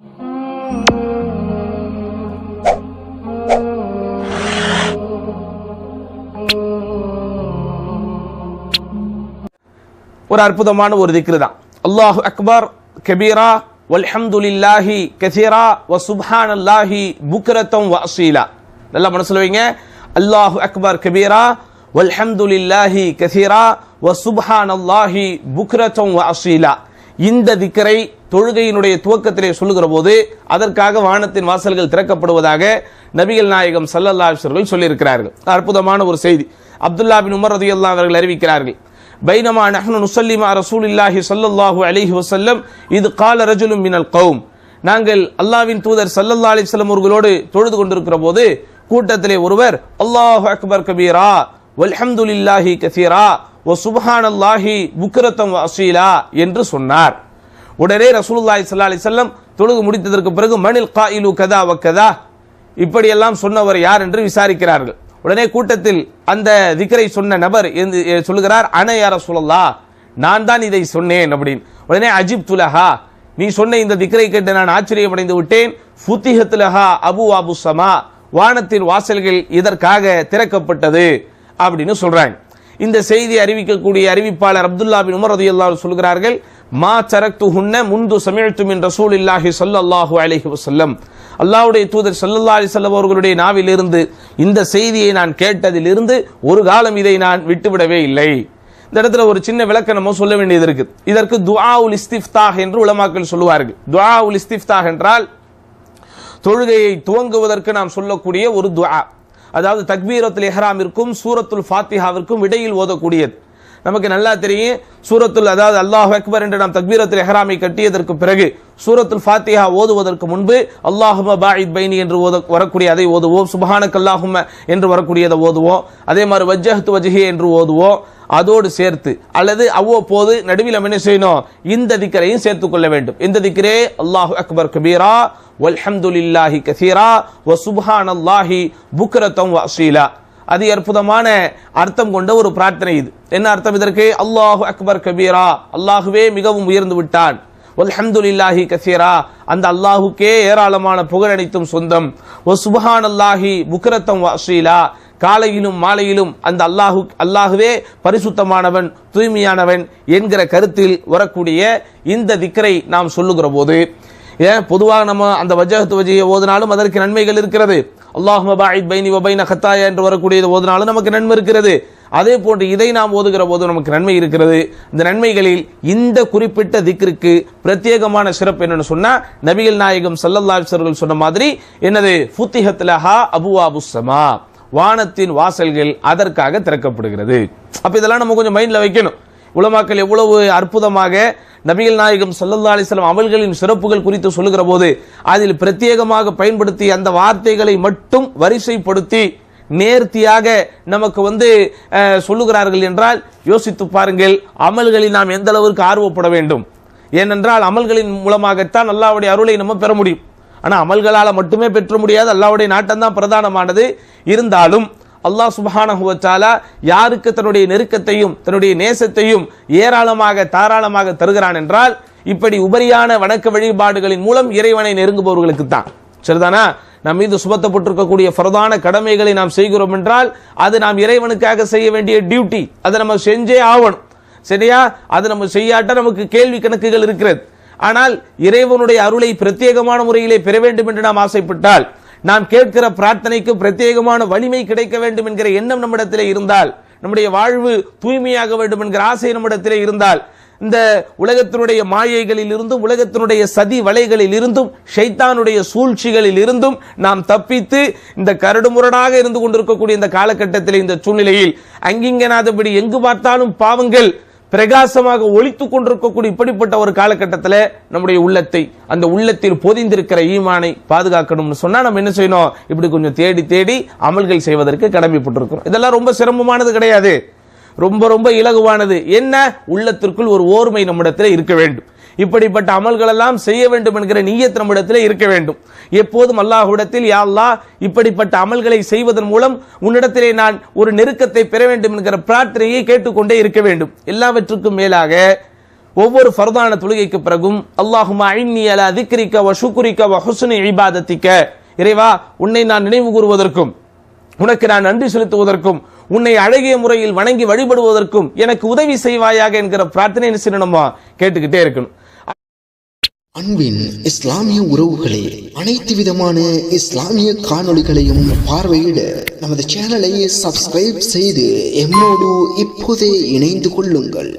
ஒரு அற்புதமான ஒரு திக்ரு தான். அல்லாஹு அக்பர் கபீரா வல்ஹம்துலில்லாஹி கஸீரா வ சுப்ஹானல்லாஹி புக்ரத்தம் வ அஸீலா. நல்லா மனசுல வைங்க. அல்லாஹு அக்பர் கபீரா வல்ஹம்துலில்லாஹி கஸீரா வ சுப்ஹானல்லாஹி புக்ரத்தம் வ அஸீலா. இந்த திக்ரை தொழுகையினுடைய துவக்கத்திலே சொல்லுகிற போது அதற்காக வானத்தின் வாசல்கள் திறக்கப்படுவதாக நபிகள் நாயகம் ஸல்லல்லாஹு அலைஹி வஸல்லம் சொல்லியிருக்கிறார்கள். அற்புதமான ஒரு செய்தி. அப்துல்லா பின் உமர் ரலியல்லாஹு அவர்கள் அறிவிக்கிறார்கள், பைனமா நஹ்னு நுஸல்லி மஅ ரசூலில்லாஹி ஸல்லல்லாஹு அலைஹி வஸல்லம் இது கால ரஜுலும் மினல் கௌம். நாங்கள் அல்லாஹ்வின் தூதர் ஸல்லல்லாஹு அலைஹி வஸல்லம் அவர்களோடு தொழுது கொண்டிருக்கிற போது கூட்டத்திலே ஒருவர் அல்லாஹு அக்பர் கபீரா வல்ஹம்துலில்லாஹி கஸீரா வ சுப்ஹானல்லாஹி புக்ரத்தம் வ அஸீலா என்று சொன்னார். உடனே ரசூலுல்லாஹி ஸல்லல்லாஹு அலைஹி வஸல்லம் தொழுது முடித்ததற்கு பிறகு மனில் காயிலு கதா வ கதா, இப்படியெல்லாம் சொன்னவர் யார் என்று விசாரிக்கிறார்கள். உடனே கூட்டத்தில் அந்த திக்ரை சொன்ன நபர் சொல்லுகிறார், அன யா ரசூலல்லாஹ், நான் தான் இதை சொன்னேன் அப்படின்னு. உடனே அஜிப்து லஹா, நீ சொன்ன இந்த திக்ரை கேட்டு நான் ஆச்சரியமடைந்து விட்டேன். ஃபுத்திஹத் லஹா அபுவாபு ஸமா, வானத்தின் வாசல்கள் இதற்காக திறக்கப்பட்டது அப்படின்னு சொல்றாங்க. இந்த செய்தி அறிவிக்கக்கூடிய அறிவிப்பாளர் அப்துல்லா பின் உமர் ரலியல்லாஹு அன்ஹு சொல்கிறார்கள், மா தரக்துஹுன்ன முந்து சமிஅத்து மின் ரசூலில்லாஹி ஸல்லல்லாஹு அலைஹி வஸல்லம், அல்லாஹ்வுடைய தூதர் ஸல்லல்லாஹு அலைஹி வஸல்லம் அவர்களுடைய நாவிலிருந்து இந்த செய்தியை நான் கேட்டதிலிருந்து ஒரு காலம் இதை நான் விட்டுவிடவே இல்லை. இந்த இடத்துல ஒரு சின்ன விளக்கம் நம்ம சொல்ல வேண்டியது இருக்கு. இதற்கு துஆஉல் இஸ்திஃப்தாஹ் என்று உலமாக்கள் சொல்லுவார்கள். துஆஉல் இஸ்திஃப்தாஹ் என்றால் தொழுகையை துவங்குவதற்கு நாம் சொல்லக்கூடிய ஒரு துஆ. அதாவது தக்பீரத்துல் இஹ்ராமிற்கும் சூரத்துல் ஃபாத்திஹாவிற்கும் இடையில் ஓதக்கூடியது. நமக்கு நல்லா தெரியும், சூரத்துல் அதாவது அல்லாஹு அக்பர் என்று நாம் தக்பீரத்துல் இஹ்ராமை கட்டியதற்கு பிறகு சூரத்துல் ஃபாத்திஹா ஓதுவதற்கு முன்பு அல்லாஹும்ம பாயித் பைனி என்று வரக்கூடிய அதை ஓதுவோம், சுப்ஹானக அல்லாஹும்ம என்று வரக்கூடியதை ஓதுவோம், அதே மாதிரி வஜ்ஜஹ்து வஜ்ஹி என்று ஓதுவோம். அதோடு சேர்த்து அல்லது அவ்வப்போது நடுவில் என்ன செய்யணும், இந்த திக்ரையும் சேர்த்துக் கொள்ள வேண்டும். இந்த திக்ரே அல்லாஹு அக்பர் கபீரா வல்ஹம்துலில்லாஹி கஸீரா வ சுப்ஹானல்லாஹி புக்ரத்தம் வ அஸீலா. அது அற்புதமான அர்த்தம் கொண்ட ஒரு பிரார்த்தனை. இது என்ன அர்த்தம் இதற்கு? அல்லாஹு அக்பர் கபீரா, அல்லாஹுவே மிகவும் உயர்ந்து விட்டான். வல்ஹம்துலில்லாஹி கஸீரா, அந்த அல்லாஹுக்கே ஏராளமான புகழ் அனைத்தும் சொந்தம். வ சுப்ஹானல்லாஹி புக்ரத்தம் வ அஸீலா, காலையிலும் மாலையிலும் அந்த அல்லாஹுவே பரிசுத்தமானவன் தூய்மையானவன் என்கிற கருத்தில் வரக்கூடிய இந்த திக்ரை நாம் சொல்லுகிற போது, ஏன் பொதுவாக நம்ம அந்த வஜ்ஜஹ்து வஜ்ஹியை ஓதினாலும் அதற்கு நன்மைகள் இருக்கிறது. அல்லாஹும்ம பாயித் பைனி வ பைன கத்தாயா என்று வரக்கூடியது ஓதினாலும் நமக்கு நன்மை இருக்கிறது. அதே போன்று இதை நாம் ஓதுகிற போது நமக்கு நன்மை இருக்கிறது. இந்த நன்மைகளில் இந்த குறிப்பிட்ட திக்ருக்கு பிரத்யேகமான சிறப்பு என்னன்னு சொன்னா, நபிகள் நாயகம் ஸல்லல்லாஹு அலைஹி வஸல்லம் சொன்ன மாதிரி என்னது, ஃபுத்திஹத் லஹா அபுவாபுஸ் ஸமா, வானத்தின் வாசல்கள் அதற்காக திறக்கப்படுகிறது. அப்ப இதெல்லாம் நம்ம கொஞ்சம் மைண்ட்ல வைக்கணும். உலமாக்கள் எவ்வளவு அற்புதமாக நபிகள் நாயகம் ஸல்லல்லாஹு அலைஹி வஸல்லம் அவர்களின் சிறப்புகள் குறித்து சொல்லுகிற போது அதில் பிரத்யேகமாக பயன்படுத்தி அந்த வார்த்தைகளை மட்டும் வரிசைப்படுத்தி நேர்த்தியாக நமக்கு சொல்லுகிறார்கள் என்றால் யோசித்து பாருங்கள், அமல்களில் நாம் எந்த அளவிற்கு ஆர்வப்பட வேண்டும். ஏனென்றால் அமல்களின் மூலமாகத்தான் அல்லாஹ்வுடைய அருளை நம்ம பெற முடியும். ஆனா அமல்களால மட்டுமே பெற்ற முடியாது, அல்லாஹ்வுடைய நாட்டம் தான் பிரதானமானது. இருந்தாலும் அல்லாஹ் சுப்ஹானஹு வ தஆலா யாருக்கு தன்னுடைய நெருக்கத்தையும் தன்னுடைய நேசத்தையும் ஏராளமாக தாராளமாக தருகிறான் என்றால் இப்படி உபரியான வணக்க வழிபாடுகளின் மூலம் இறைவனை நெருங்குபவர்களுக்கு தான். சரிதானா? நம் மீது சுமத்தப்பட்டிருக்கக்கூடிய ஃபர்தான கடமைகளை நாம் செய்கிறோம் என்றால் அது நாம் இறைவனுக்காக செய்ய வேண்டிய டியூட்டி, அதை நம்ம செஞ்சே ஆகணும். சரியா? அது நம்ம செய்யாட்ட நமக்கு கேள்வி கணக்குகள் இருக்கிறது. ஆனால் இறைவனுடைய அருளை பிரத்யேகமான முறையிலே பெற வேண்டும் என்று நாம் ஆசைப்பட்டால், நாம் கேட்கிற பிரார்த்தனைக்கு பிரத்யேகமான வலிமை கிடைக்க வேண்டும் என்கிற எண்ணம் நம்மிடத்திலே இருந்தால், நம்முடைய வாழ்வு தூய்மையாக வேண்டும் என்கிற ஆசை நம்மிடத்திலே இருந்தால், இந்த உலகத்தினுடைய மாயைகளில் இருந்தும் உலகத்தினுடைய சதி வலைகளில் இருந்தும் ஷைத்தானுடைய சூழ்ச்சிகளில் இருந்தும் நாம் தப்பித்து இந்த கரடுமுரடாக இருந்து கொண்டிருக்கக்கூடிய இந்த காலகட்டத்தில், இந்த சூழ்நிலையில் அங்கிங்கனாதபடி எங்கு பார்த்தாலும் பாவங்கள் பிரகாசமாக ஒளித்துக் கொண்டிருக்கக்கூடிய இப்படிப்பட்ட ஒரு காலகட்டத்தில் நம்முடைய உள்ளத்தை, அந்த உள்ளத்தில் பொதிந்திருக்கிற ஈமானை பாதுகாக்கணும்னு சொன்னா நம்ம என்ன செய்யணும்? இப்படி கொஞ்சம் தேடி தேடி அமல்கள் செய்வதற்கு கடமைப்பட்டிருக்கிறோம். இதெல்லாம் ரொம்ப சிரமமானது கிடையாது, ரொம்ப ரொம்ப இலகுவானது. என்ன? உள்ளத்திற்குள் ஒரு ஓர்மை நம்மிடத்தில் இருக்க வேண்டும். இப்படிப்பட்ட அமல்கள் எல்லாம் செய்ய வேண்டும் என்கிற நிய்யத் நம்மிடத்தில் இருக்க வேண்டும். எப்போதும் அல்லாஹ்விடத்தில், யா அல்லாஹ், இப்படிப்பட்ட அமல்களை செய்வதன் மூலம் உன்னிடத்திலே நான் ஒரு நெருக்கத்தை பெற வேண்டும் என்கிற பிரார்த்தனையை கேட்டுக்கொண்டே இருக்க வேண்டும். எல்லாவற்றுக்கும் மேலாக ஒவ்வொரு ஃபர்தான தொழுகைக்கு பிறகும் அல்லாஹும்ம அஇன்னி அலா திக்ரிக வ ஷுக்ரிக வ ஹுஸ்னி இபாதத்திக, இறைவா உன்னை நான் நினைவு கூறுவதற்கும் உனக்கு நான் நன்றி செலுத்துவதற்கும் உன்னை அழகிய முறையில் வணங்கி வழிபடுவதற்கும் எனக்கு உதவி செய்வாயாக என்கிற பிரார்த்தனை நம்ம கேட்டுக்கிட்டே இருக்கணும். அன்பின் இஸ்லாமிய உறவுகளே, அனைத்து விதமான இஸ்லாமிய காணொளிகளையும் பார்வையிட நமது சேனலை சப்ஸ்கிரைப் செய்து எம்மோடு இப்போதே இணைந்து கொள்ளுங்கள்.